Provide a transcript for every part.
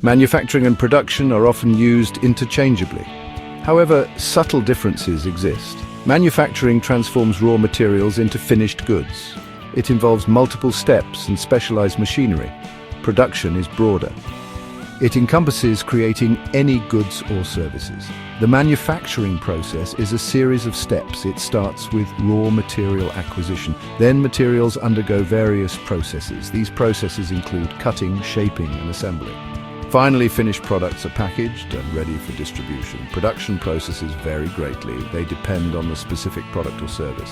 Manufacturing and production are often used interchangeably. However, subtle differences exist. Manufacturing transforms raw materials into finished goods. It involves multiple steps and specialized machinery. Production is broader. It encompasses creating any goods or services. The manufacturing process is a series of steps. It starts with raw material acquisition. Then materials undergo various processes. These processes include cutting, shaping, and assembly. Finally, finished products are packaged and ready for distribution. Production processes vary greatly. They depend on the specific product or service.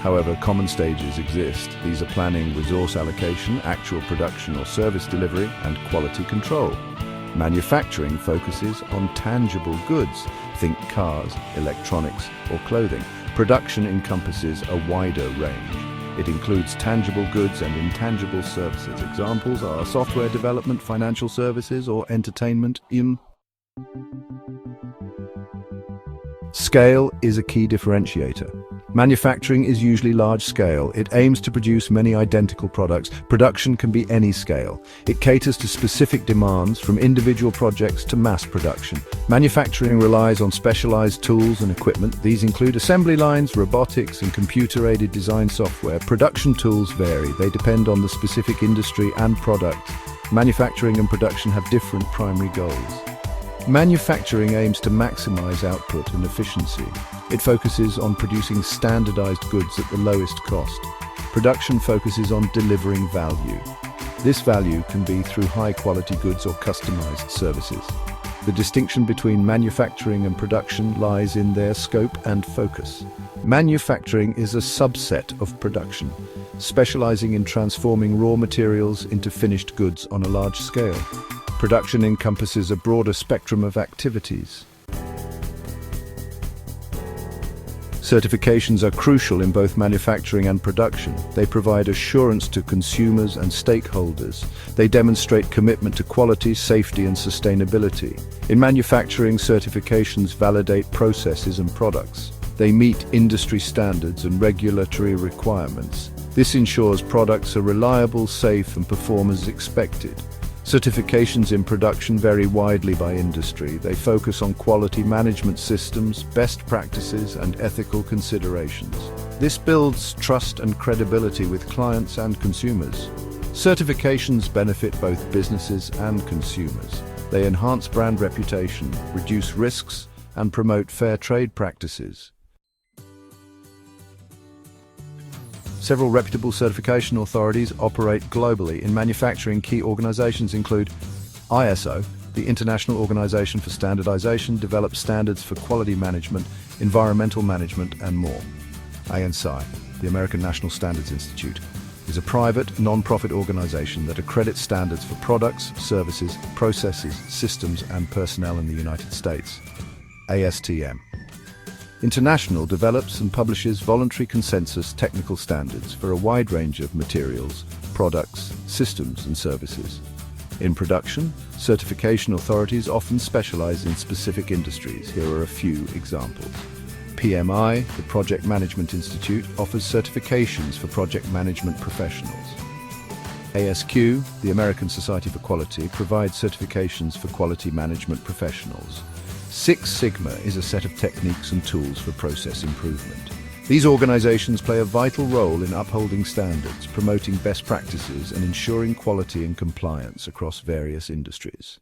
However, common stages exist. These are planning, resource allocation, actual production or service delivery, and quality control. Manufacturing focuses on tangible goods. Think cars, electronics, or clothing. Production encompasses a wider range. It includes tangible goods and intangible services. Examples are software development, financial services, or entertainment. Scale is a key differentiator. Manufacturing is usually large scale. It aims to produce many identical products. Production can be any scale. It caters to specific demands, from individual projects to mass production. Manufacturing relies on specialized tools and equipment. These include assembly lines, robotics, and computer-aided design software. Production tools vary. They depend on the specific industry and product. Manufacturing and production have different primary goals. Manufacturing aims to maximize output and efficiency. It focuses on producing standardized goods at the lowest cost. Production focuses on delivering value. This value can be through high-quality goods or customized services. The distinction between manufacturing and production lies in their scope and focus. Manufacturing is a subset of production, specializing in transforming raw materials into finished goods on a large scale. Production encompasses a broader spectrum of activities. Certifications are crucial in both manufacturing and production. They provide assurance to consumers and stakeholders. They demonstrate commitment to quality, safety, and sustainability. In manufacturing, certifications validate processes and products. They meet industry standards and regulatory requirements. This ensures products are reliable, safe, and perform as expected. Certifications in production vary widely by industry. They focus on quality management systems, best practices, and ethical considerations. This builds trust and credibility with clients and consumers. Certifications benefit both businesses and consumers. They enhance brand reputation, reduce risks, and promote fair trade practices. Several reputable certification authorities operate globally. In manufacturing, key organizations include ISO, the International Organization for Standardization, develops standards for quality management, environmental management, and more. ANSI, the American National Standards Institute, is a private, non-profit organization that accredits standards for products, services, processes, systems, and personnel in the United States. ASTM International develops and publishes voluntary consensus technical standards for a wide range of materials, products, systems, and services. In production, certification authorities often specialize in specific industries. Here are a few examples. PMI, the Project Management Institute, offers certifications for project management professionals. ASQ, the American Society for Quality, provides certifications for quality management professionals. Six Sigma is a set of techniques and tools for process improvement. These organizations play a vital role in upholding standards, promoting best practices, and ensuring quality and compliance across various industries.